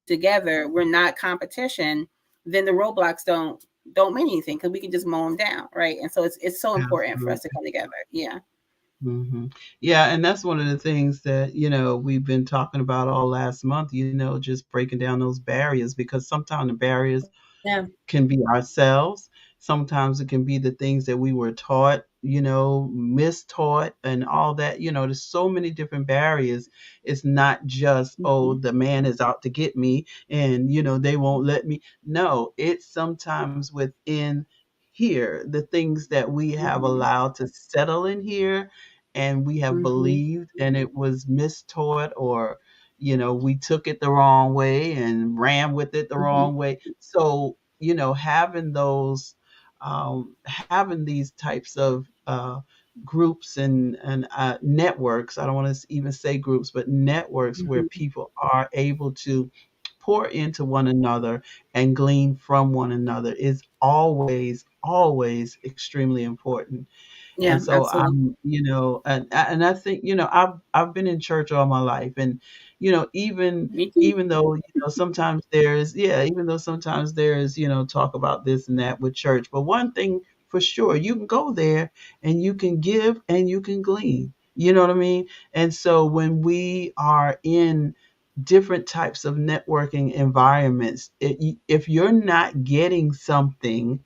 together, we're not competition, then the roadblocks don't mean anything because we can just mow them down, right? And so it's so important for us to come Absolutely. together. Yeah. Hmm. Yeah, and that's one of the things that, we've been talking about all last month, just breaking down those barriers because sometimes the barriers Yeah. can be ourselves. Sometimes it can be the things that we were taught, mistaught and all that. There's so many different barriers. It's not just, oh, Hmm. the man is out to get me and, they won't let me. No, it's sometimes within here, the things that we have Hmm. allowed to settle in here and we have Hmm. believed and it was mistaught or we took it the wrong way and ran with it the Hmm. wrong way. So, having having these types of groups and networks. I don't want to even say groups, but networks where Hmm. people are able to pour into one another and glean from one another is always extremely important. Yeah, And so absolutely. and I think, I've been in church all my life and, even Me too. even though, sometimes even though sometimes there's, talk about this and that with church, but one thing for sure, you can go there and you can give and you can glean. You know what I mean? And so when we are in different types of networking environments, if you're not getting something,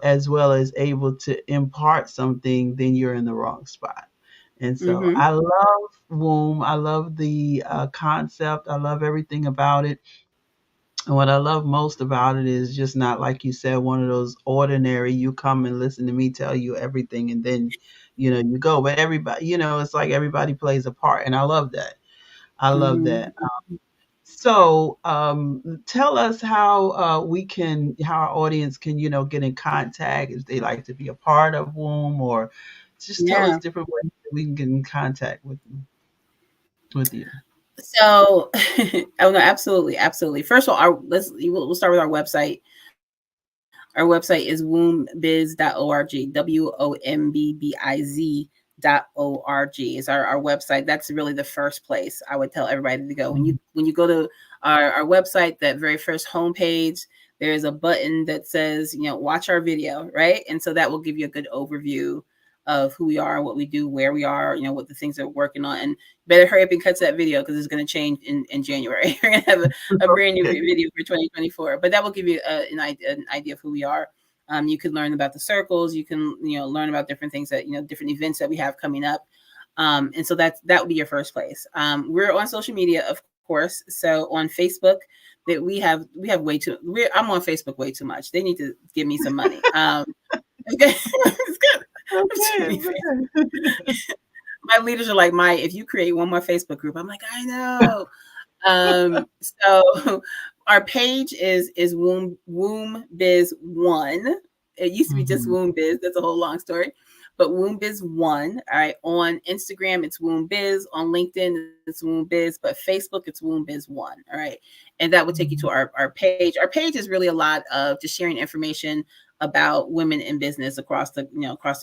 as well as able to impart something, then you're in the wrong spot. And so Hmm. I love womb. I love the concept. I love everything about it. And what I love most about it is just not, like you said, one of those ordinary, you come and listen to me tell you everything and then, you go. But everybody, it's like everybody plays a part. And I love that. I love Hmm. that. So, tell us how how our audience can, get in contact if they like to be a part of Womb, or just tell us Yeah. different ways that we can get in contact with you. So, oh no, absolutely, absolutely. First of all, we'll start with our website. Our website is wombbiz.org, WOMBBIZ.org is our website. That's really the first place I would tell everybody to go. Mhm. When you go to our website, that very first homepage, there's a button that says, watch our video, right? And so that will give you a good overview of who we are, what we do, where we are, what the things that we're working on. And better hurry up and cut to that video because it's going to change in January. We're going to have a brand new Okay. video for 2024, but that will give you an idea of who we are. You can learn about the circles. You can, learn about different things that, different events that we have coming up. And so that would be your first place. We're on social media, of course. So on Facebook, that we have way too. I'm on Facebook way too much. They need to give me some money. It's Okay. good. My leaders are like, Maya, if you create one more Facebook group, I'm like, I know. So our page is Womb Biz One. It used to be just Womb Biz. That's a whole long story. But Womb Biz One. All right. On Instagram, it's Womb Biz. On LinkedIn, it's Womb Biz. But Facebook, it's Womb Biz One. All right. And that will take you to our page. Our page is really a lot of just sharing information about women in business across the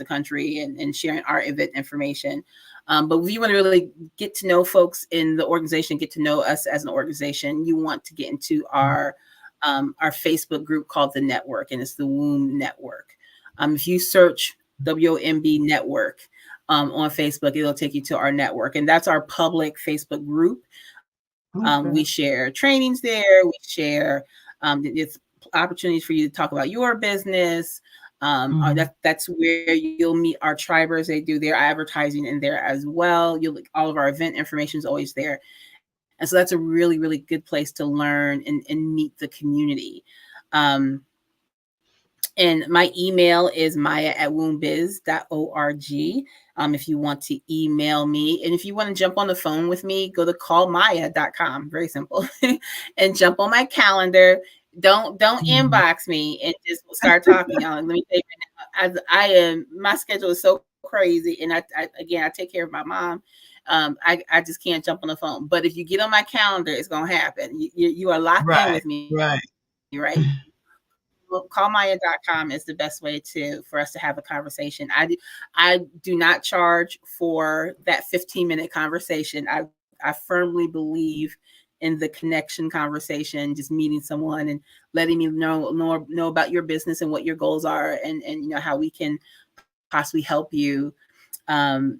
country, and sharing our event information. But if you want to really get to know folks in the organization, get to know us as an organization, you want to get into our Facebook group called The Network, and it's the Womb Network. If you search WOMB Network on Facebook, it'll take you to our network, and that's our public Facebook group. We share trainings there. We share it's opportunities for you to talk about your business. That's where you'll meet our tribers. They do their advertising in there as well. All of our event information is always there. And so that's a really, really good place to learn and meet the community. And my email is maya@wombbiz.org. If you want to email me, and if you want to jump on the phone with me, go to callmaya.com. Very simple. And jump on my calendar. Don't inbox me and just start talking. Let me tell you, my schedule is so crazy, and I take care of my mom. I just can't jump on the phone. But if you get on my calendar, it's gonna happen. You are locked in with me, right? Callmaya.com is the best way for us to have a conversation. I do not charge for that 15-minute conversation. I firmly believe in the connection conversation, just meeting someone and letting me know about your business and what your goals are, and how we can possibly help you. And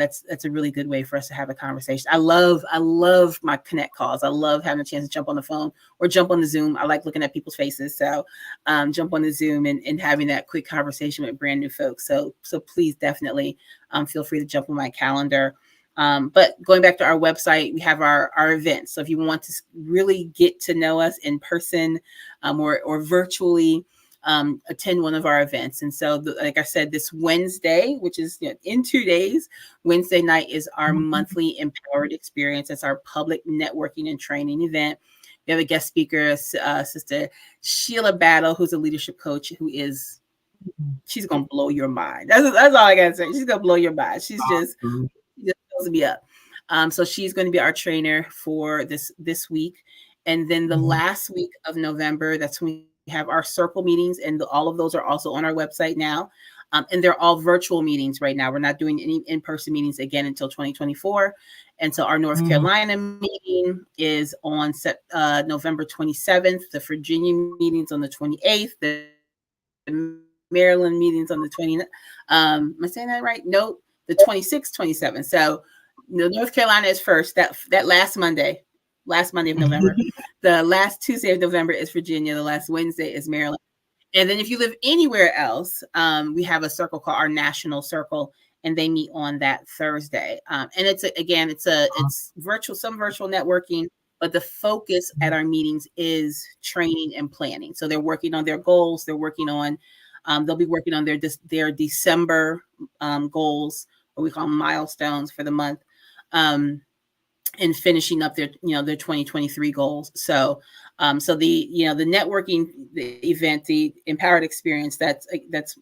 that's a really good way for us to have a conversation. I love my connect calls. I love having a chance to jump on the phone or jump on the Zoom. I like looking at people's faces. So jump on the Zoom and having that quick conversation with brand new folks. So please definitely feel free to jump on my calendar. But going back to our website, we have our events. So if you want to really get to know us in person or virtually, attend one of our events. And so, like I said, this Wednesday, which is in 2 days, Wednesday night is our monthly Empowered Experience. It's our public networking and training event. We have a guest speaker, Sister Sheila Battle, who's a leadership coach, she's going to blow your mind. That's all I got to say. She's going to blow your mind. She just fills me up. So she's going to be our trainer for this week. And then the last week of November, that's when we have our circle meetings, and all of those are also on our website now. And they're all virtual meetings right now. We're not doing any in-person meetings again until 2024. And so our North Carolina meeting is on November 27th. The Virginia meeting's on the 28th. The Maryland meetings on the 29th. Am I saying that right? Nope. The 26th, 27th. So North Carolina is first. That last Monday of November. The last Tuesday of November is Virginia. The last Wednesday is Maryland. And then if you live anywhere else, we have a circle called our National Circle, and they meet on that Thursday. And it's virtual, some virtual networking, but the focus at our meetings is training and planning. So they're working on their goals. They're working on, they'll be working on their December goals, or we call them milestones for the month. And finishing up their 2023 goals. So the networking, the event, the Empowered Experience, that's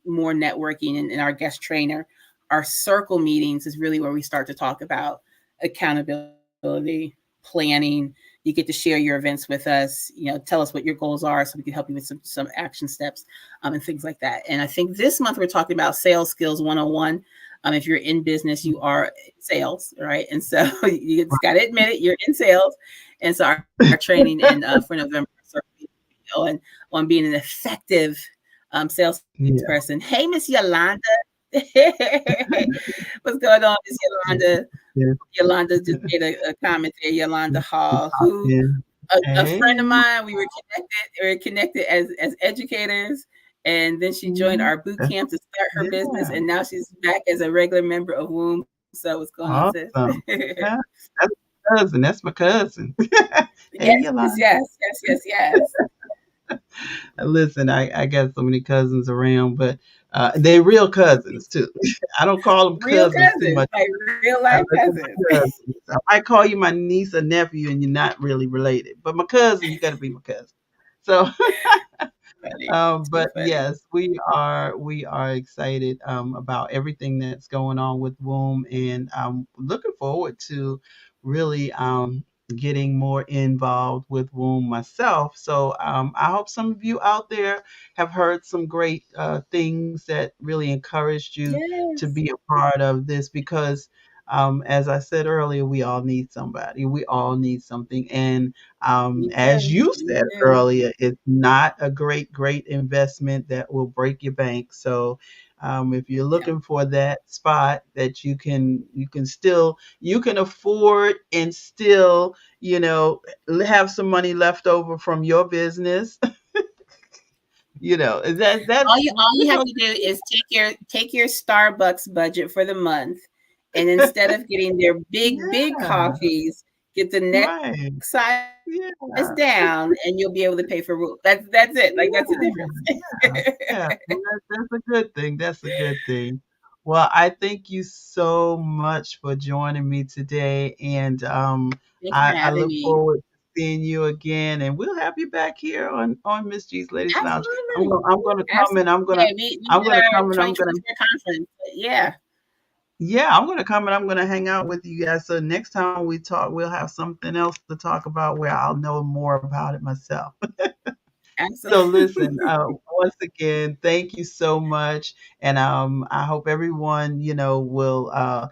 more networking, and our guest trainer. Our circle meetings is really where we start to talk about accountability, planning. You get to share your events with us, tell us what your goals are so we can help you with some action steps and things like that. And I think this month we're talking about Sales Skills 101. If you're in business, you are in sales, right? And so you just got to admit it, you're in sales. And so our training for November on being an effective salesperson. Hey, Miss Yolanda. What's going on, Miss Yolanda? Yeah. Yolanda just made a comment there, Yolanda Hall, who a friend of mine, we were connected as educators. And then she joined our boot camp to start her business. And now she's back as a regular member of Womb. So what's going on, sis? cousin. That's my cousin. Hey, Yes, yes, Yolanda. yes, yes, yes. Listen, I got so many cousins around, but they real cousins too. I don't call them Real cousins too cousins, much. like real I life let them cousins. cousins. I might call you my niece or nephew, and you're not really related. But my cousin, you got to be my cousin. So Funny, too but funny. yes, we are excited about everything that's going on with Womb, and I'm looking forward to really getting more involved with Womb myself. So I hope some of you out there have heard some great things that really encouraged you to Yes, be a part of this because. As I said earlier, we all need somebody. We all need something, and you as do, you you said do. earlier, it's not a great investment that will break your bank. So if you're No, looking for that spot that you can afford and still, have some money left over from your business, all that's you have to do is take your Starbucks budget for the month, and instead of getting their big yeah, coffees, get the next right. size Yeah. down, and you'll be able to pay for roof. That's it. Like that's the Yeah, yeah, difference. yeah. Well, that's a good thing. That's a good thing. Well, I thank you so much for joining me today, and Thank you for I having look me. forward to seeing you again, and we'll have you back here on Miss G's Ladies Lounge. Absolutely, I'm gonna come and absolutely. Yeah, we I'm did gonna our come and I'm gonna 2024 conference. But yeah, yeah, I'm gonna come and I'm gonna hang out with you guys. So next time we talk, we'll have something else to talk about where I'll know more about it myself. So listen, absolutely. once again, thank you so much, and I hope everyone will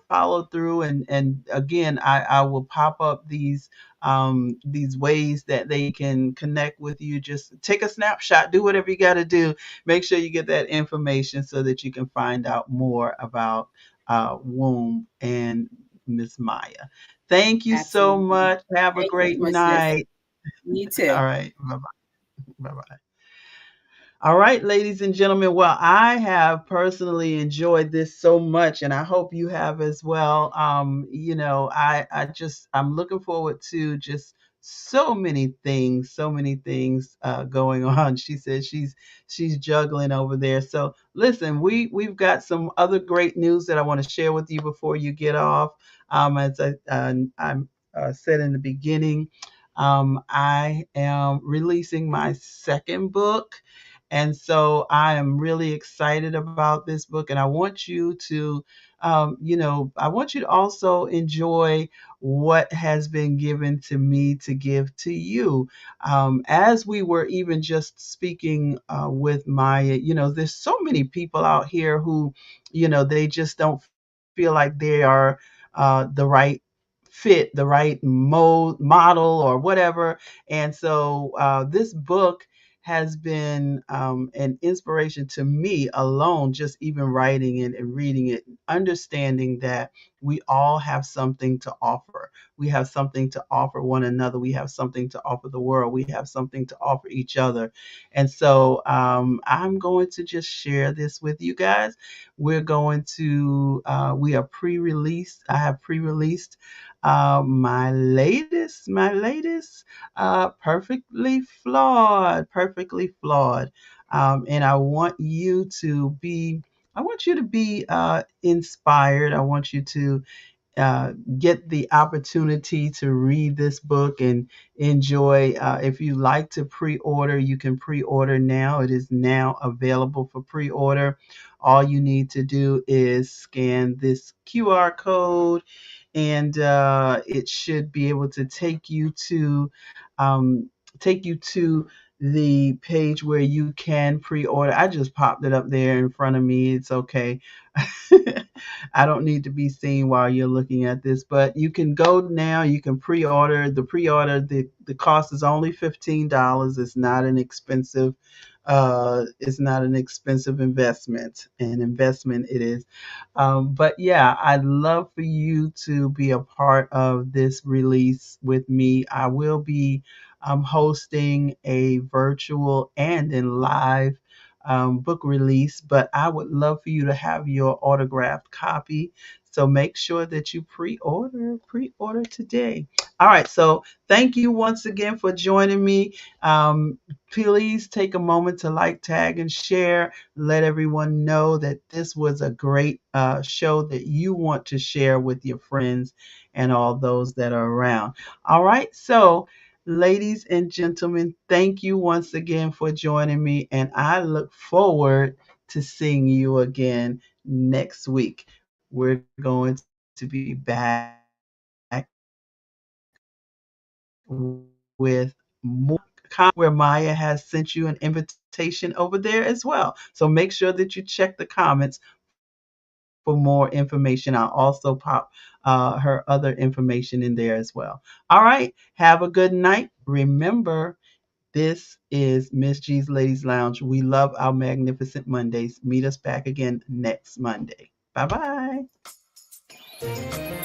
follow through, and again, I will pop up these ways that they can connect with you. Just take a snapshot, do whatever you got to do. Make sure you get that information so that you can find out more about Womb and Miss Maya. Thank you so Absolutely. much. Have a Thank you great so much, sis. night. You All too. right, bye bye. Bye bye. All right, ladies and gentlemen. Well, I have personally enjoyed this so much, and I hope you have as well. I'm looking forward to just so many things going on. She says she's juggling over there. So listen, we've got some other great news that I want to share with you before you get off. As I said in the beginning, I am releasing my second book. And so I am really excited about this book, and I want you to, I want you to also enjoy what has been given to me to give to you. As we were even just speaking with Maya, there's so many people out here who, they just don't feel like they are the right fit, the right model, or whatever. And so this book has been an inspiration to me alone, just even writing it and reading it, understanding that we all have something to offer. We have something to offer one another. We have something to offer the world. We have something to offer each other. And so I'm going to just share this with you guys. We are pre released. I have pre released my latest perfectly flawed. And I want you to be inspired. I want you to get the opportunity to read this book and enjoy. If you like to pre-order, you can pre-order now. It is now available for pre-order. All you need to do is scan this QR code, and it should be able to um, take you to the page where you can pre-order. I just popped it up there in front of me. It's okay. I don't need to be seen while you're looking at this, but you can go now. You can pre-order. The cost is only $15. It's not an expensive investment. An investment it is. But yeah, I'd love for you to be a part of this release with me. I will be hosting a virtual and in live book release, but I would love for you to have your autographed copy. So make sure that you pre-order today. All right. So thank you once again for joining me. Please take a moment to like, tag, and share. Let everyone know that this was a great show that you want to share with your friends and all those that are around. All right. So, ladies and gentlemen, thank you once again for joining me. And I look forward to seeing you again next week. We're going to be back with more where Maya has sent you an invitation over there as well. So make sure that you check the comments for more information. I'll also pop her other information in there as well. All right. Have a good night. Remember, this is Miss G's Ladies Lounge. We love our magnificent Mondays. Meet us back again next Monday. Bye bye.